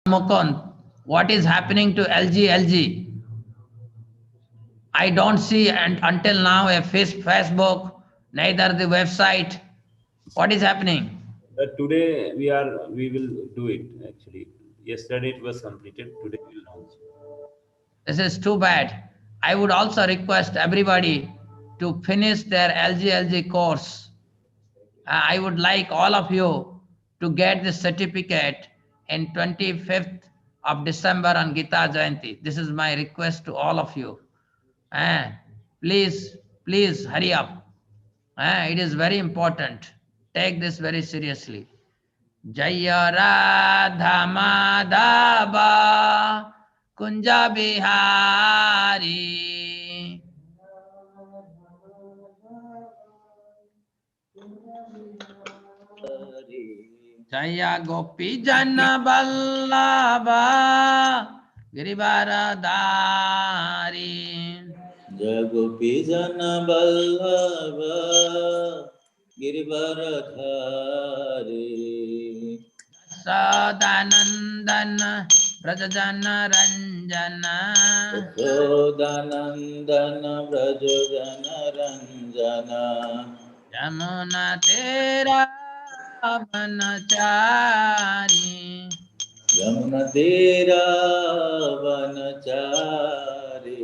Mukund, what is happening to LG? I don't see and until now a Facebook, neither the website. What is happening? Today we will do it actually. Yesterday it was completed. Today we will launch. This is too bad. I would also request everybody to finish their LG course. I would like all of you to get this certificate in 25th of December on Gita Jayanti. This is my request to all of you. Uh, please, please hurry up. It is very important. Take this very seriously. Jaya Radha Madhava Kunja Bihari Jaya Gopi Jana Vallabha Girivaradari Jagopi Jana Vallabha Girivaradhari Sadanandana Brajajana Ranjana Yashodanandana Vrajojana Ranjana Yamuna Tera Vanachari Yamuna Tera Vanachari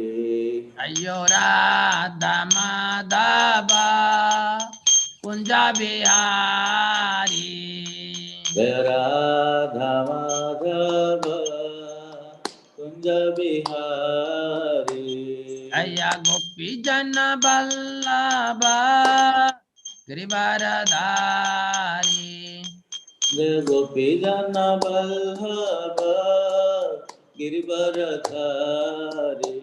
Ayorada Madhava Kunja Bihari Jaya Radha Madhava Kunja Bihari Jaya Gopi Jana Vallabha Girivaradari Jaya Gopi Jana Vallabha Girivaradhari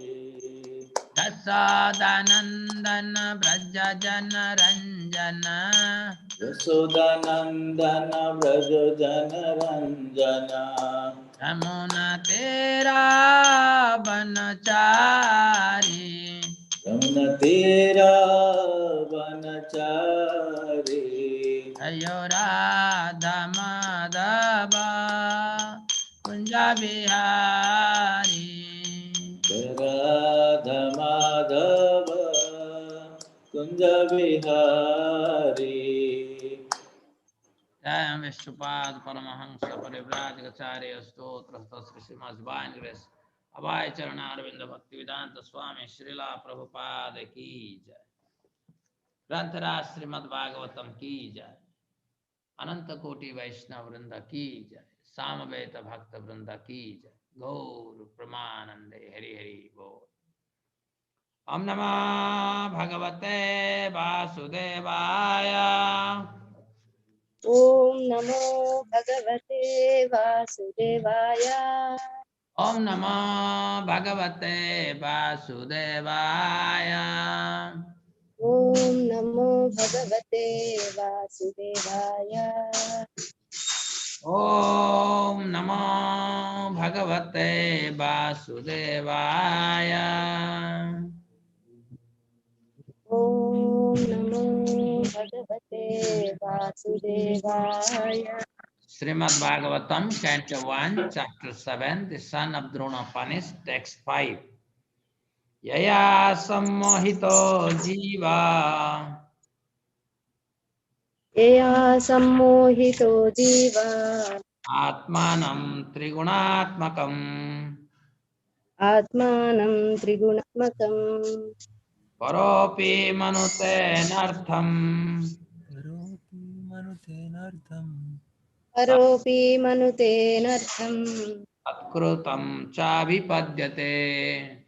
Dasadanandana Brajajana Ranjana Yashodanandana Vrajojana Ranjana Yamuna Tera Vanachari Yamuna Tera Vanachari Ayorada Madhava Kunja Bihari Radha Madhava Kunja Bihari Jayam Vishnupad Paramahansa Parivrajagacharya Stotra Stasri Srimad Divine Grace Abhay Charana Arvinda Bhaktivedanta Swami Srila Prabhupada Ki Jai Granthara Srimad Bhagavatam Ki Jai Ananta Koti Vaishnava Vrinda Ki Jai Samaveta Bhakta Vrinda Ki Jai Gaur Pramanande Hari Hari Bol Om Namah Bhagavate Vasudevaya Om Namo Bhagavate Vasudevaya. Om Namah Bhagavate Vasudevaya Om Namo Bhagavate Vasudevaya. Om Namah Bhagavate Vasudevaya Om Namo Bhagavate Vasudevaya. Srimad Bhagavatam, Canto 1, Chapter 7, The Son of Drona Punished, Text 5. Yaya sammohito jiva Eya sammohito jiva atmanam trigunatmakam atmanam trigunatmakam paropi manutenartham karopi manutenartham tatkrutam chabhipadyate.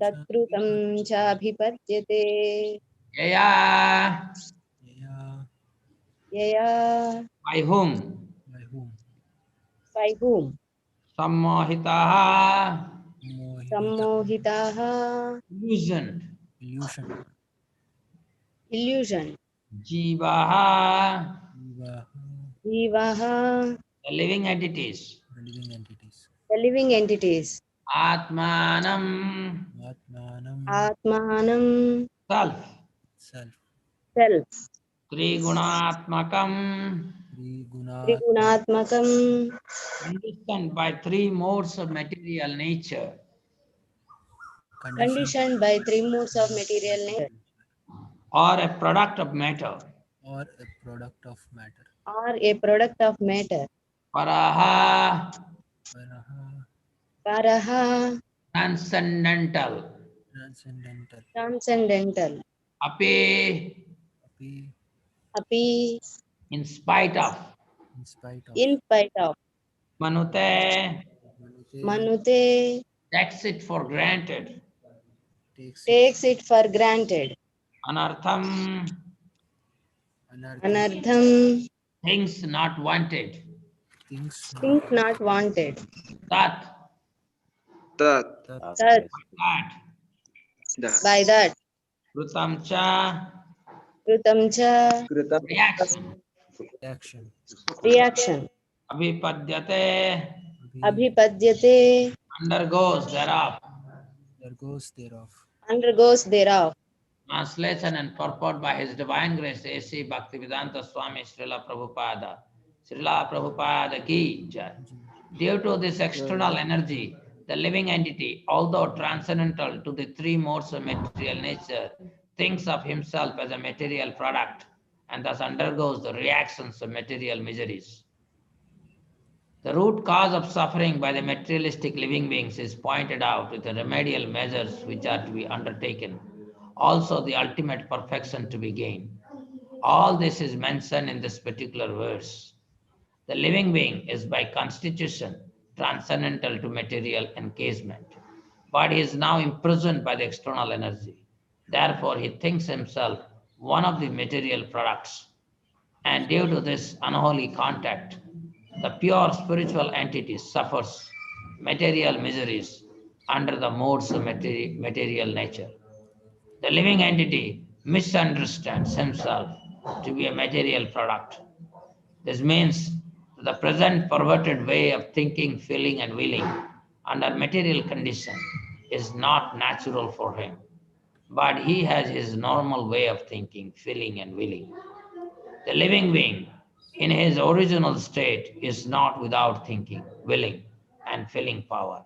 tatkrutam chabhipadyate. Yaya, Yaya, by whom? by whom? Sammohitaha, Sammohitaha, illusion. Jivaha, Jivaha, the living entities. the living entities. Atmanam, Atmanam, self. self. Trigunatmakam, Trigunatmakam, conditioned by three modes of material nature, conditioned by three modes of material nature, or a product of matter. or a product of matter. or a product of matter. Paraha, Paraha, Paraha, transcendental. transcendental. transcendental. Api, Api, Api, in spite of. in spite of. in spite of. Manute, Manute Manute takes it for granted. takes it takes it for granted. Anartham, anartham, Anardham, things not wanted. things not things not wanted. Tat, tat that That, that. that by that, Krutam cha, Krutamcha, kritam reaction. action. reaction. Abhipadyate, Abhi Abhipadyate, undergoes thereof. there goes thereof. undergoes thereof. Translation and purport by His Divine Grace A.C. Bhaktivedanta Swami Srila Prabhupada. Srila Prabhupada ki jai. Due to this external energy, the living entity, although transcendental to the three modes of material nature, thinks of himself as a material product and thus undergoes the reactions of material miseries. The root cause of suffering by the materialistic living beings is pointed out with the remedial measures which are to be undertaken, also the ultimate perfection to be gained. All this is mentioned in this particular verse. The living being is by constitution transcendental to material encasement, but he is now imprisoned by the external energy. Therefore, he thinks himself one of the material products, and due to this unholy contact, the pure spiritual entity suffers material miseries under the modes of material nature. The living entity misunderstands himself to be a material product. This means that the present perverted way of thinking, feeling, and willing under material condition is not natural for him, but he has his normal way of thinking, feeling, and willing. The living being, in his original state, is not without thinking, willing, and feeling power.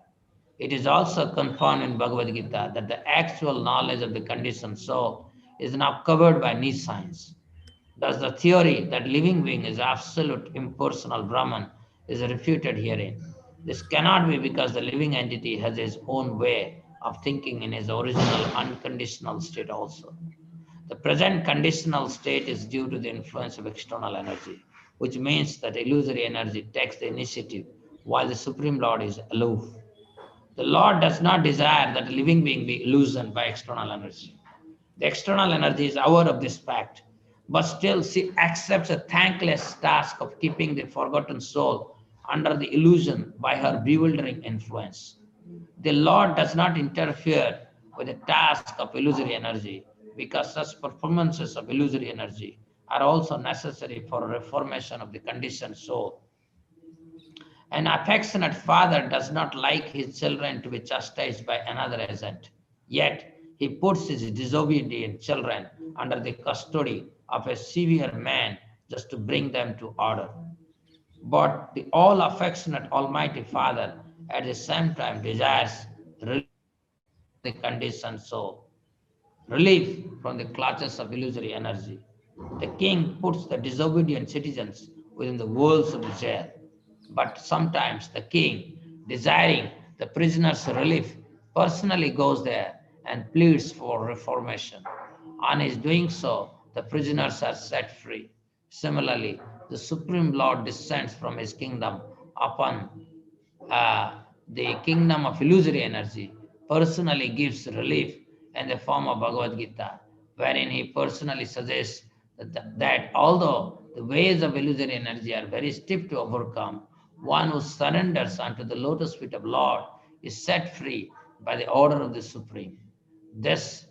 It is also confirmed in Bhagavad Gita that the actual knowledge of the conditioned soul is now covered by niche science. Thus, the theory that living being is absolute impersonal Brahman is refuted herein. This cannot be because the living entity has his own way of thinking in his original unconditional state also. The present conditional state is due to the influence of external energy, which means that illusory energy takes the initiative while the Supreme Lord is aloof. The Lord does not desire that a living being be illusioned by external energy. The external energy is aware of this fact, but still she accepts a thankless task of keeping the forgotten soul under the illusion by her bewildering influence. The Lord does not interfere with the task of illusory energy because such performances of illusory energy are also necessary for reformation of the conditioned soul. An affectionate father does not like his children to be chastised by another agent. Yet, he puts his disobedient children under the custody of a severe man just to bring them to order. But the all affectionate Almighty Father at the same time desires the conditioned soul, relief from the clutches of illusory energy. The king puts the disobedient citizens within the walls of the jail, but sometimes the king, desiring the prisoner's relief, personally goes there and pleads for reformation. On his doing so, the prisoners are set free. Similarly, the Supreme Lord descends from his kingdom upon the kingdom of illusory energy, personally gives relief in the form of Bhagavad Gita, wherein he personally suggests that although the ways of illusory energy are very steep to overcome, one who surrenders unto the lotus feet of Lord is set free by the order of the Supreme. This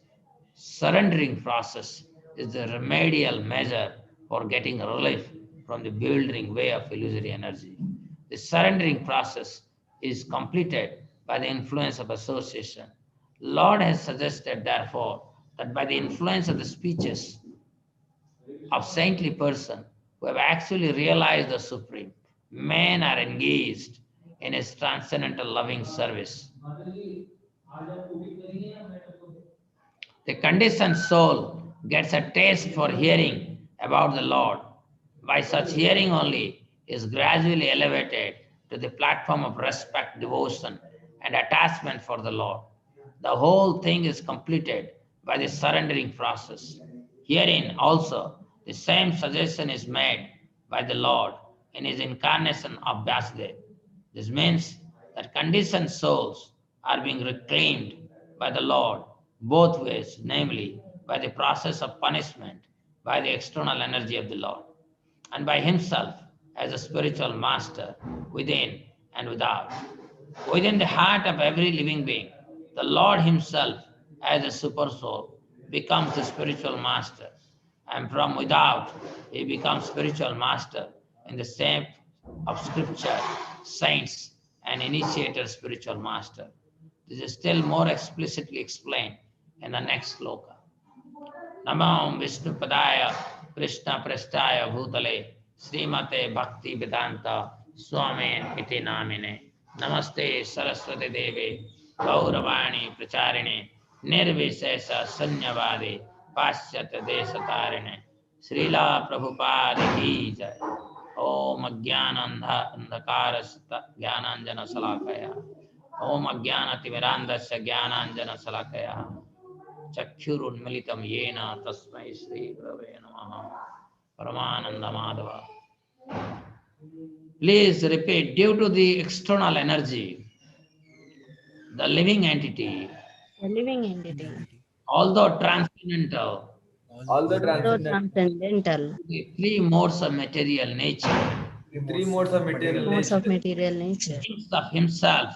surrendering process is the remedial measure for getting relief from the bewildering way of illusory energy. The surrendering process is completed by the influence of association. Lord has suggested, therefore, that by the influence of the speeches of saintly person who who have actually realized the Supreme. Men are engaged in his transcendental loving service. The conditioned soul gets a taste for hearing about the Lord. By such hearing only is gradually elevated to the platform of respect, devotion, and attachment for the Lord. The whole thing is completed by the surrendering process. Herein also, the same suggestion is made by the Lord in his incarnation of Vasudev. This means that conditioned souls are being reclaimed by the Lord both ways, namely by the process of punishment, by the external energy of the Lord, and by himself as a spiritual master within and without. Within the heart of every living being, the Lord himself as a super soul becomes the spiritual master, and from without he becomes spiritual master in the shape of scripture, saints, and initiator spiritual master. This is still more explicitly explained in the next sloka. Namo Vishnu Padaya Krishna Prestaya Bhutale Srimate Bhakti Vedanta Swami Iti Namine Namaste Saraswati Devi Gauravani Pracharine Nirvishesha Sanyavadi Paschat Deshatarine Srila Prabhupada Ki Jai Om Jnanandha Andhakarasya Jnananjana Salakaya Om Jnanatimirandasya Jnananjana Salakaya चक्षुरुन्मिलितं येन तस्मै श्री गुरवे नमः परमानंद Madhav. Please repeat, due to the external energy, the living entity, The living entity, although transcendental, Although though transcendental, transcendental, the three modes of material nature, the three modes of material modes of nature, material nature, thinks of himself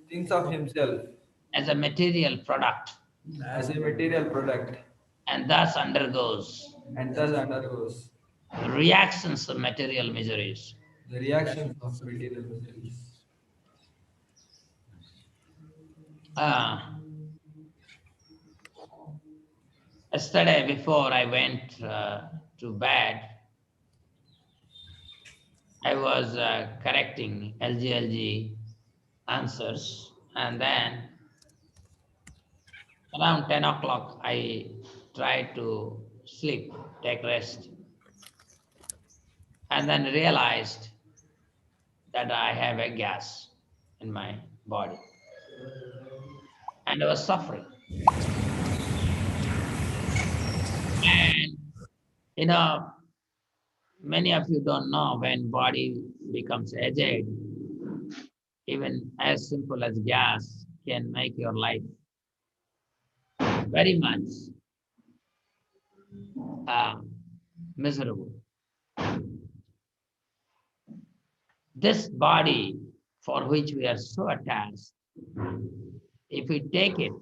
thinks of himself as a material product as a material product and thus undergoes and thus undergoes reactions of material miseries. the reactions of material miseries. Yesterday, before I went to bed, I was correcting LGLG answers, and then around 10 o'clock, I tried to sleep, take rest, and then realized that I have a gas in my body, and I was suffering. And you know, many of you don't know when body becomes aged, even as simple as gas can make your life very much miserable. This body for which we are so attached, if we take it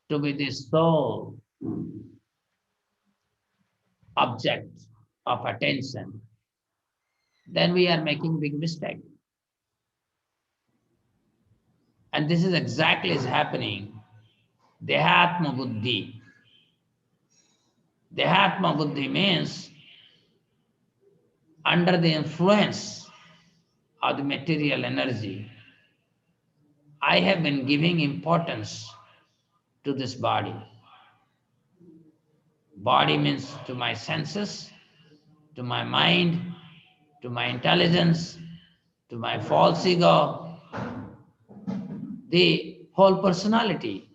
to be the sole object of attention, then we are making big mistake. And this is exactly is happening. Dehatma buddhi. Dehatma buddhi means under the influence of the material energy, I have been giving importance to this body. Body means to my senses, to my mind, to my intelligence, to my false ego, the whole personality,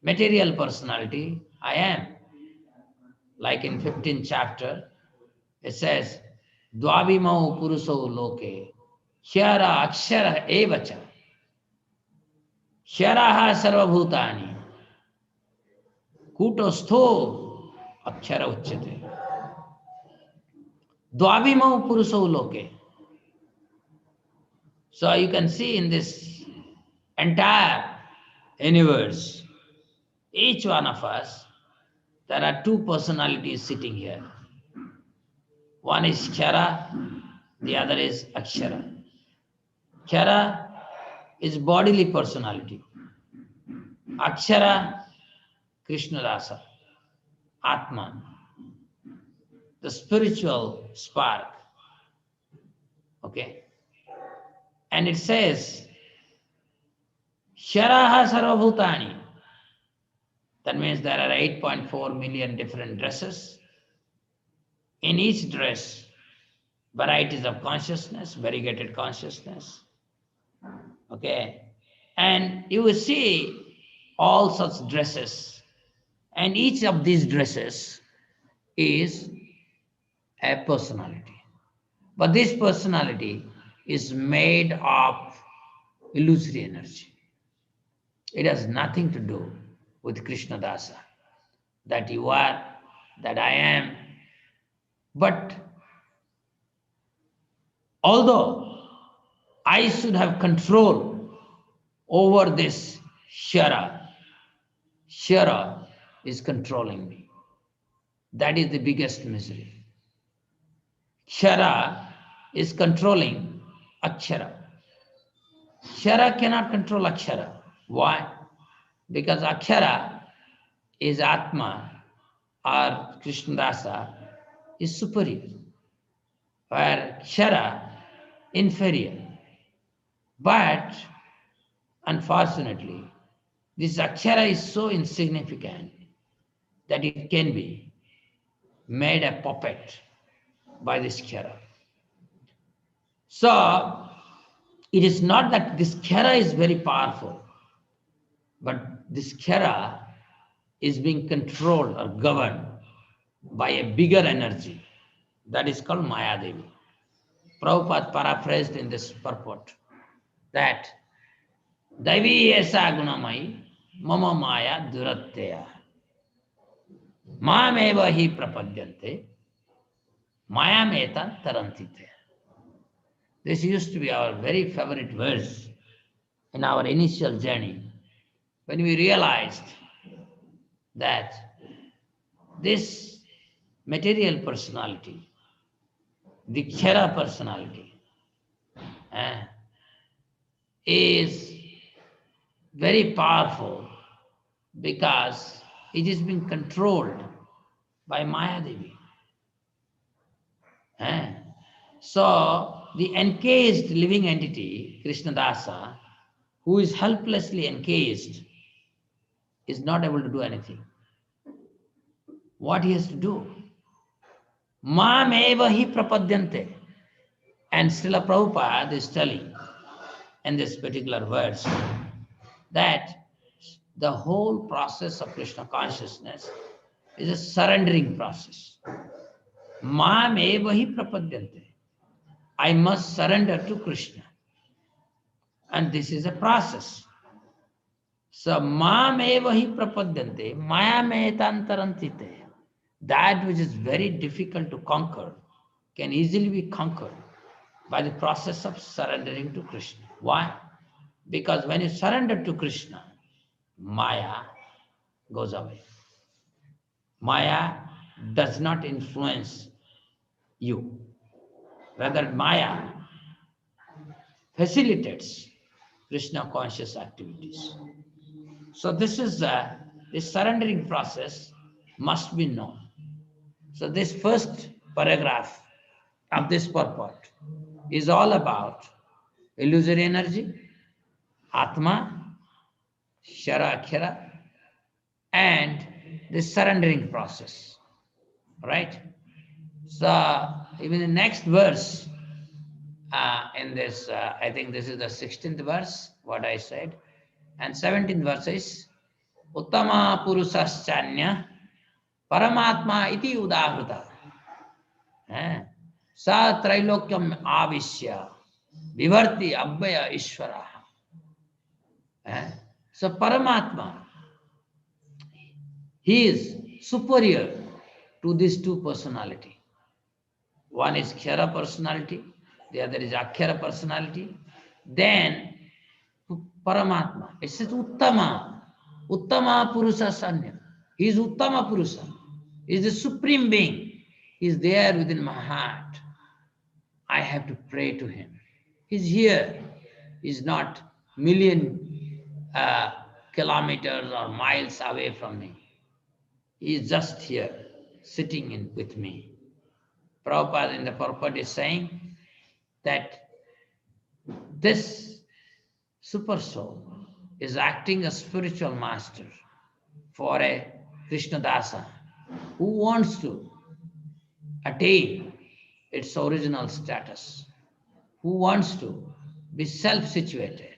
material personality I am. Like in 15th chapter, it says, Dvabhimau Puruso Loke, Shyara Akshara Evacha, Shyaraha Sarvabhutani, Kutostho Akshara Uchyate. Dvabhimau Puruso Loke. So you can see in this entire universe, each one of us, there are two personalities sitting here. One is Kshara, the other is Akshara. Kshara is bodily personality. Akshara, Krishna Rasa, Atman. the spiritual spark. Okay? And it says, Sharaha Sarvabhutani. That means there are 8.4 million different dresses. In each dress, varieties of consciousness, variegated consciousness. Okay? And you will see all such dresses. And each of these dresses is a personality. But this personality is made of illusory energy. It has nothing to do with Krishna Dasa, that you are, that I am. But although I should have control over this Shara, Shara is controlling me. That is the biggest misery. Shara is controlling Akshara. Shara cannot control Akshara. Why? Because Akshara is Atma or Krishnadasa is superior, where Kshara inferior. But unfortunately, this Akshara is so insignificant that it can be made a puppet by this Kshara. So it is not that this Kshara is very powerful, but this Kshara is being controlled or governed by a bigger energy that is called Maya Devi. Prabhupada paraphrased in this purport that Devi esa gunamai mama maya duratteya mameva hi prapadyante mayam etan tarantite. This used to be our very favorite verse in our initial journey when we realized that this material personality, the Kshara personality, is very powerful because it is being controlled by Maya Devi. So the encaged living entity, Krishnadasa, who is helplessly encaged, is not able to do anything. What he has to do? Mam eva hi prapadyante. And Srila Prabhupada is telling in this particular verse that the whole process of Krishna consciousness is a surrendering process. Mam eva hi prapadyante. I must surrender to Krishna. And this is a process. So mam eva hi prapadyante maya metantarantite. That which is very difficult to conquer can easily be conquered by the process of surrendering to Krishna. Why? Because when you surrender to Krishna, Maya goes away. Maya does not influence you. Rather, Maya facilitates Krishna conscious activities. So this surrendering process must be known. So this first paragraph of this purport is all about illusory energy, Atma, Shara, Khera, and the surrendering process. Right? So even the next verse in this, I think this is the 16th verse, what I said, and 17th verse is Uttama Purusaschanya Paramatma iti udahruta. Sa Trailokyam Avishya Vivarti Abhaya Ishvaraha. So Paramatma, he is superior to these two personality. One is Kshara personality, the other is Akshara personality. Then Paramatma, it says Uttama, Uttama Purusa Sanya. He is Uttama Purusa. He is the supreme being. He is there within my heart. I have to pray to him. He's here. He's not million kilometers or miles away from me. He is just here, sitting in with me. Prabhupada in the purport is saying that this super soul is acting as spiritual master for a Krishna Dasa who wants to attain its original status, who wants to be self-situated.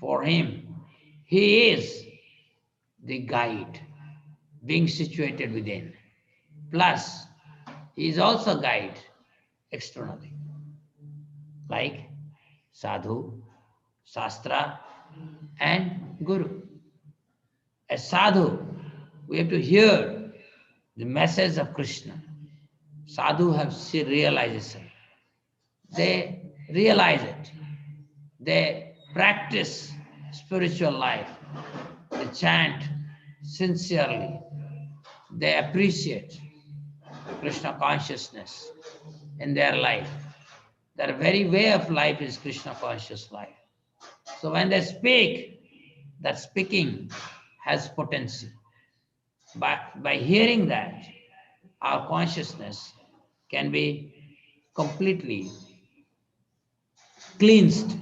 For him, he is the guide, being situated within. Plus, he is also guide externally, like sadhu, shastra, and guru. As sadhu, we have to hear the message of Krishna. Sadhu have realization. They realize it. They practice spiritual life. They chant sincerely. They appreciate Krishna consciousness in their life. Their very way of life is Krishna conscious life. So when they speak, that speaking has potency. By hearing that, our consciousness can be completely cleansed.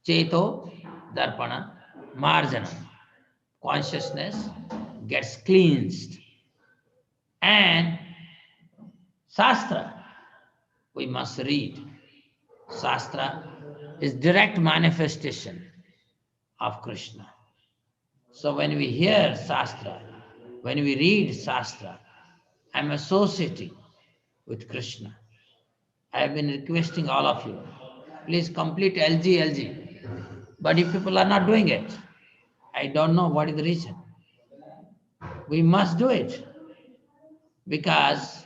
Cheto darpana marjanam. Consciousness gets cleansed. And Shastra, we must read. Shastra is direct manifestation of Krishna. So when we hear Shastra, when we read Shastra, I'm associating with Krishna. I have been requesting all of you, please complete LG. But if people are not doing it, I don't know what is the reason. We must do it because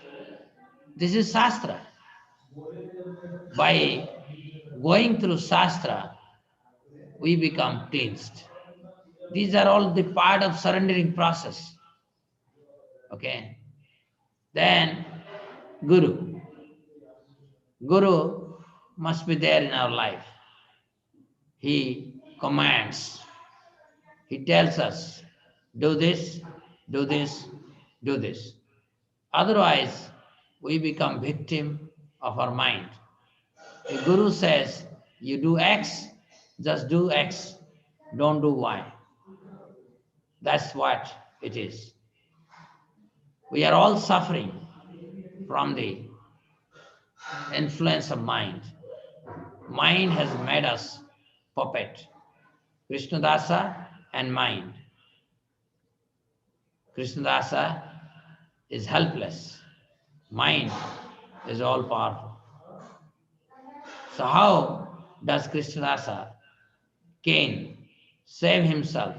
this is Shastra. By going through Shastra, we become cleansed. These are all the part of surrendering process. Okay. Then Guru. Guru must be there in our life. He commands. He tells us, do this, do this, do this. Otherwise, we become victim of our mind. The Guru says, you do X, just do X, don't do Y. That's what it is. We are all suffering from the influence of mind. Mind has made us puppet. Krishnadasa and mind. Krishnadasa is helpless. Mind is all powerful. So how does Krishnadasa can save himself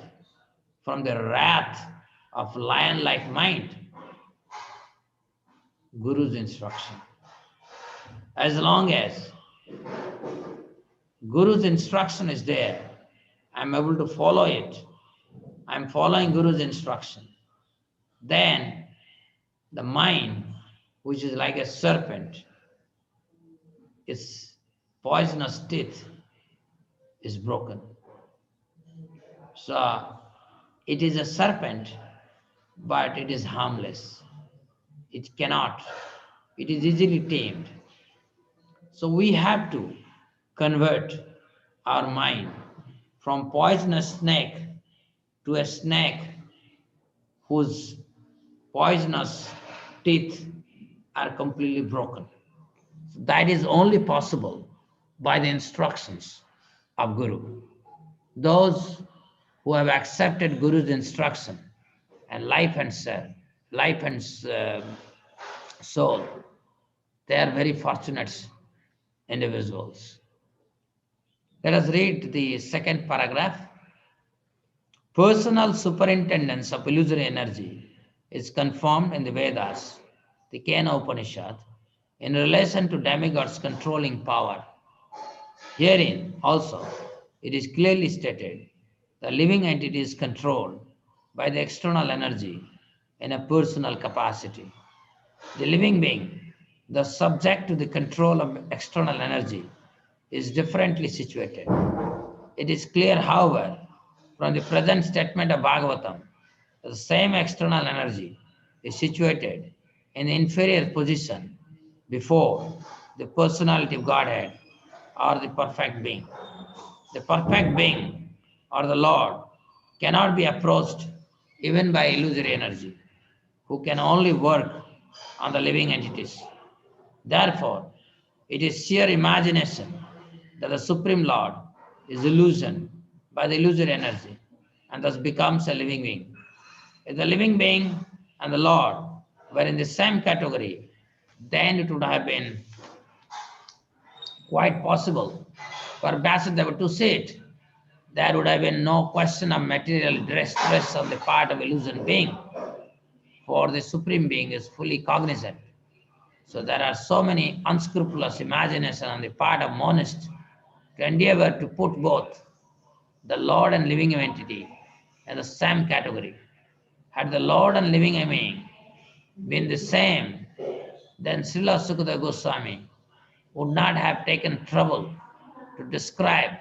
from the wrath of lion-like mind? Guru's instruction. As long as Guru's instruction is there, I'm able to follow it. I'm following Guru's instruction. Then the mind, which is like a serpent, its poisonous teeth is broken. So it is a serpent, but it is harmless. It cannot. It is easily tamed. So we have to convert our mind from poisonous snake to a snake whose poisonous teeth are completely broken. So that is only possible by the instructions of Guru. Those who have accepted Guru's instruction and life and soul, they are very fortunate individuals. Let us read the second paragraph. Personal superintendence of illusory energy is confirmed in the Vedas, the Kena Upanishad, in relation to demigods controlling power. Herein also, it is clearly stated the living entity is controlled by the external energy in a personal capacity. The living being, thus subject to the control of external energy, is differently situated. It is clear, however, from the present statement of Bhagavatam, the same external energy is situated in the inferior position before the personality of Godhead or the perfect being. The perfect being or the Lord cannot be approached even by illusory energy, who can only work on the living entities. Therefore, it is sheer imagination that the Supreme Lord is illusioned by the illusory energy and thus becomes a living being. If the living being and the Lord were in the same category, then it would have been quite possible for Vyasadeva to say it. There would have been no question of material distress on the part of illusion being, for the Supreme Being is fully cognizant. So there are so many unscrupulous imagination on the part of monists to endeavor to put both the Lord and living entity in the same category. Had the Lord and living being been the same, then Srila Sukadeva Goswami would not have taken trouble to describe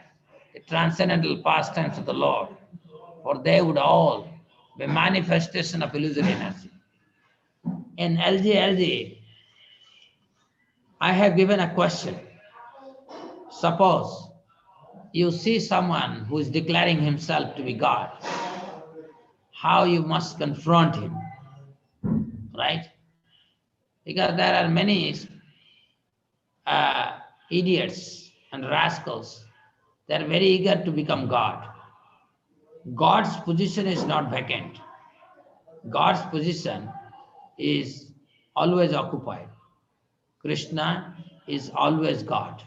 the transcendental pastimes of the Lord, for they would all be manifestation of illusory energy. In LGLG, I have given a question. Suppose you see someone who is declaring himself to be God, how you must confront him, right? Because there are many idiots and rascals. They are very eager to become God. God's position is not vacant. God's position is always occupied. Krishna is always God.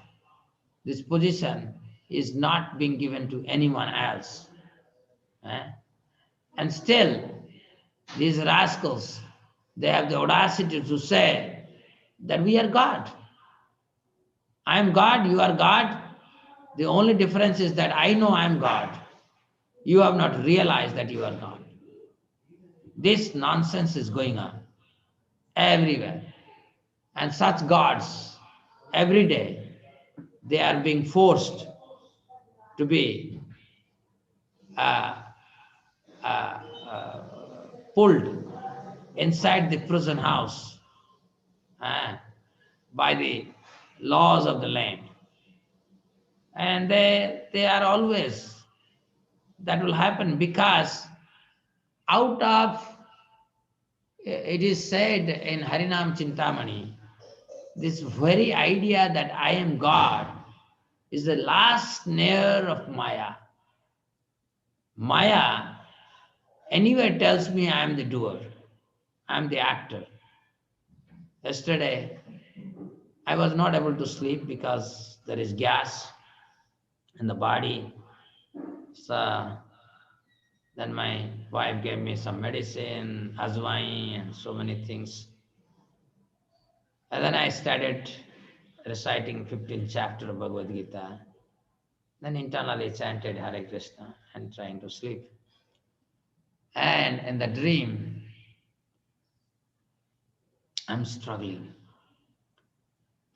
This position is not being given to anyone else. And still, these rascals, they have the audacity to say that we are God. I am God, you are God. The only difference is that I know I am God. You have not realized that you are God. This nonsense is going on everywhere. And such gods, every day, they are being forced to be pulled inside the prison house by the laws of the land. And they are always, that will happen because out of, it is said in Harinam Chintamani, this very idea that I am God is the last snare of Maya. Maya anywhere tells me I am the doer, I am the actor. Yesterday, I was not able to sleep because there is gas in the body. So then my wife gave me some medicine, azwain, and so many things. And then I started reciting 15th chapter of Bhagavad Gita. Then internally chanted Hare Krishna and trying to sleep. And in the dream, I'm struggling.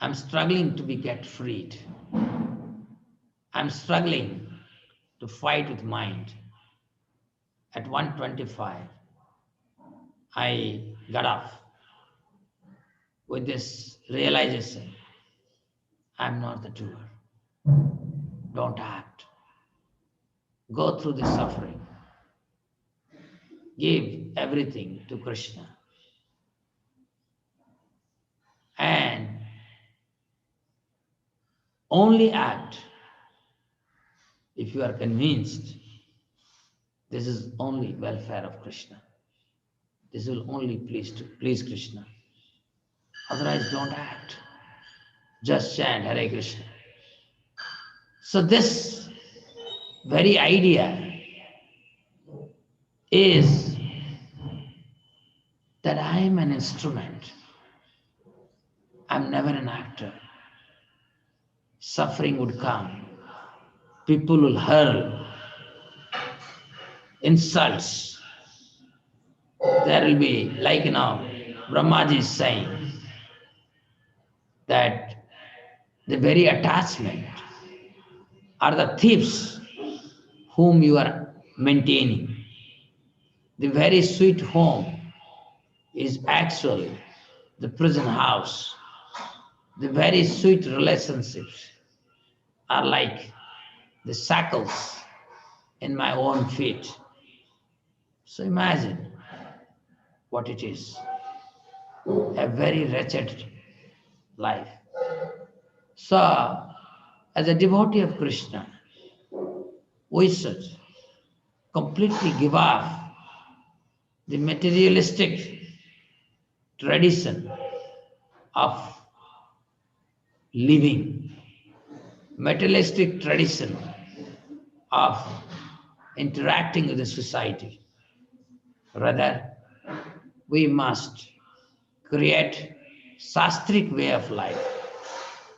I'm struggling to get freed. I'm struggling to fight with mind. At 1:25, I got off with this realization, I'm not the doer. Don't act. Go through the suffering. Give everything to Krishna. And only act if you are convinced this is only welfare of Krishna. This will only please Krishna. Otherwise, don't act. Just chant Hare Krishna. So this very idea is that I am an instrument. I'm never an actor. Suffering would come. People will hurl insults. There will be, like Brahmaji is saying that the very attachment are the thieves whom you are maintaining. The very sweet home is actually the prison house the very sweet relationships are like the shackles in my own feet. So imagine what it is, a very wretched life. So, as a devotee of Krishna, we should completely give up the materialistic tradition of living, materialistic tradition of interacting with the society. Rather, we must create shastric way of life,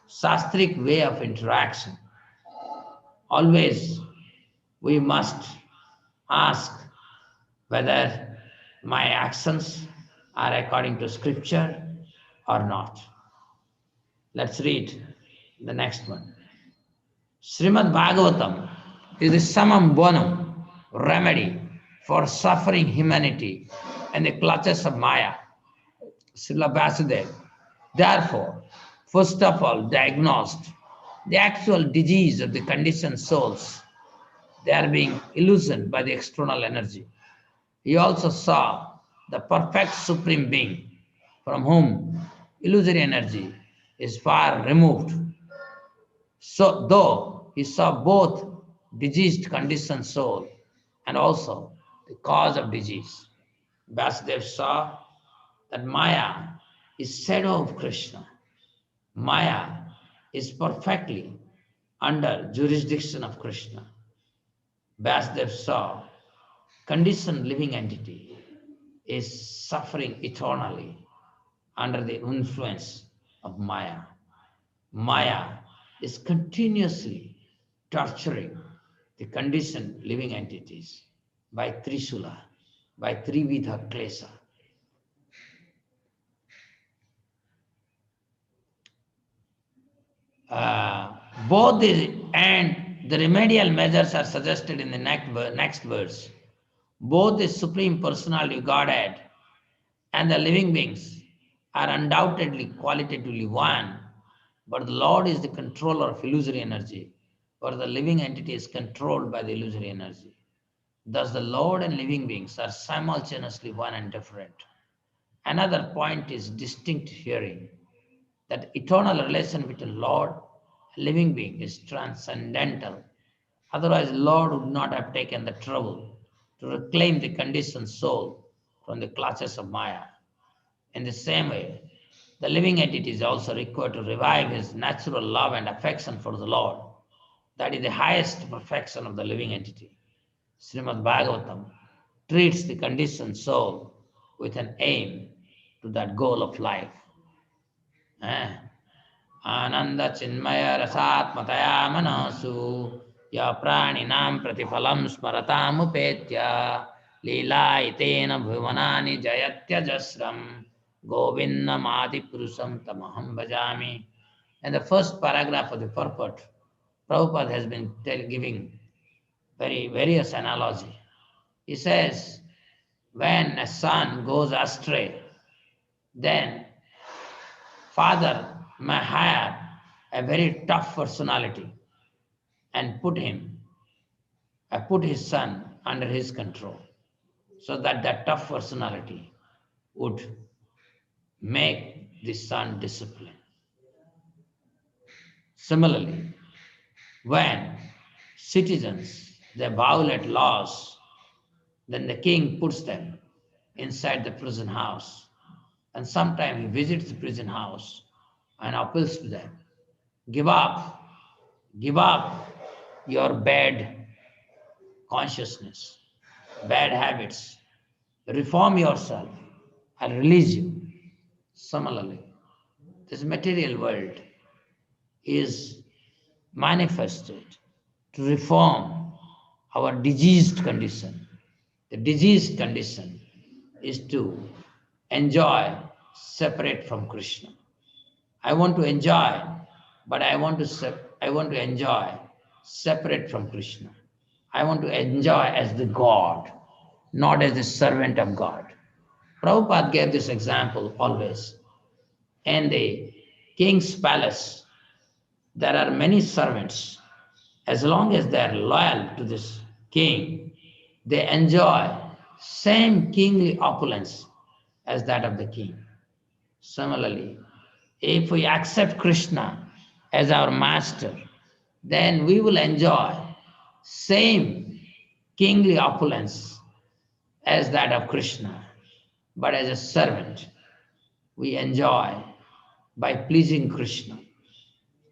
shastric way of interaction. Always we must ask whether my actions are according to scripture or not. Let's read the next one. Srimad Bhagavatam is the summum bonum remedy for suffering humanity in the clutches of Maya. Srila Vasudev, therefore, first of all, diagnosed the actual disease of the conditioned souls. They are being illusioned by the external energy. He also saw the perfect supreme being from whom illusory energy is far removed. So, though he saw both diseased conditioned soul and also the cause of disease, Vasudev saw that Maya is shadow of Krishna. Maya is perfectly under jurisdiction of Krishna. Vasudev saw conditioned living entity is suffering eternally under the influence of Maya. Maya is continuously torturing the conditioned living entities by Trishula, by Trividha Klesa. Both the remedial measures are suggested in the next verse. Both the Supreme Personality of Godhead and the living beings are undoubtedly qualitatively one, but the Lord is the controller of illusory energy, or the living entity is controlled by the illusory energy. Thus, the Lord and living beings are simultaneously one and different. Another point is distinct hearing, that eternal relation between Lord and living being is transcendental. Otherwise, Lord would not have taken the trouble to reclaim the conditioned soul from the clutches of Maya. In the same way, the living entity is also required to revive his natural love and affection for the Lord. That is the highest perfection of the living entity. Srimad Bhagavatam treats the conditioned soul with an aim to that goal of life. Ananda chinmaya rasatmataya manasu ya praninam pratifalam smaratam upetya Lila itena bhuvanani jayatya jasram govindam adi purusham tamaham bhajami. And the first paragraph of the purport, Prabhupada has been giving very various analogy. He says, when a son goes astray, then father may hire a very tough personality and put his son under his control, so that that tough personality would make the son discipline. Similarly, when citizens they violate laws, then the king puts them inside the prison house, and sometimes he visits the prison house and appeals to them, give up your bad consciousness, bad habits, reform yourself, I'll release you. Similarly, this material world is manifested to reform our diseased condition. The diseased condition is to enjoy separate from Krishna. I want to enjoy, but I want to enjoy separate from Krishna. I want to enjoy as the God, not as the servant of God. Prabhupada gave this example always. In the king's palace, there are many servants. As long as they are loyal to this king, they enjoy same kingly opulence as that of the king. Similarly, if we accept Krishna as our master, then we will enjoy same kingly opulence as that of Krishna. But as a servant, we enjoy by pleasing Krishna.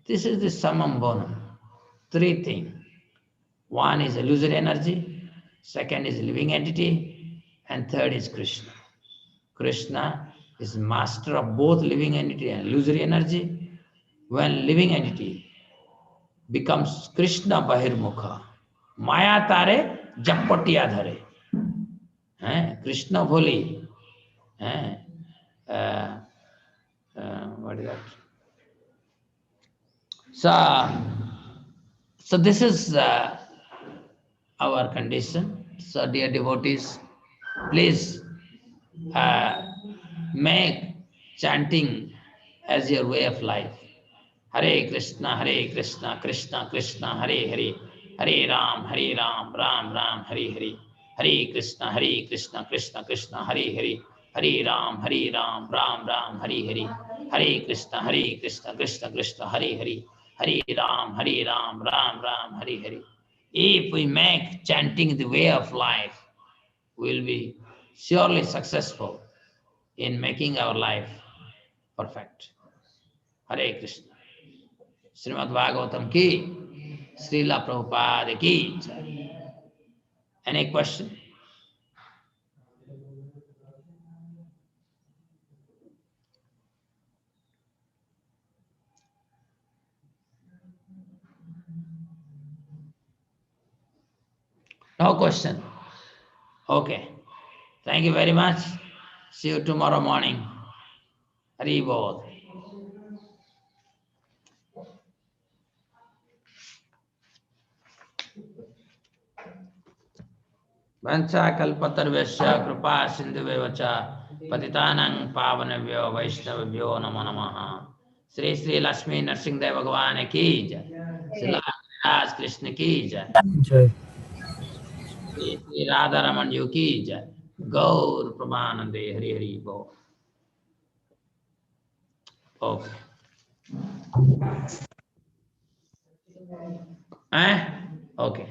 This is the summum bonum. Three things. One is illusory energy, second is living entity, and third is Krishna. Krishna is master of both living entity and illusory energy. When living entity becomes Krishna Bahirmukha, Maya Tare Jappatiya Dhare. Krishna Bholi. What is that? So this is our condition. So dear devotees, please make chanting as your way of life. Hare Krishna, Krishna Krishna, Hare Hare, Hare Ram, Ram Ram, Hare Hare, Hare Krishna, Krishna Krishna, Hare Hare, Hare Ram, Ram Ram, Hare Hare, Hare Krishna, Krishna Krishna, Hare Hare, Hare Ram, Ram Ram, Hare Hare. If we make chanting the way of life, we will be surely successful in making our life perfect. Hare Krishna. Srimad Bhagavatam ki, Srila Prabhupada ki. Any question? No question. Okay. Thank you very much. See you tomorrow morning. Hari Bol. Vancha kalpatarvesya kripa sindhuvevacha patitanang pavanavyo vaishnavavyo namo namaha. Sri Sri Lakshmi Narsinghdeva Bhagwan ki jai. Sri Ras Krishna ki jai. Jai. Sri Radha Raman Yu ki jai. Gaur Pramanande Hari Hari Bol. Okay. Okay.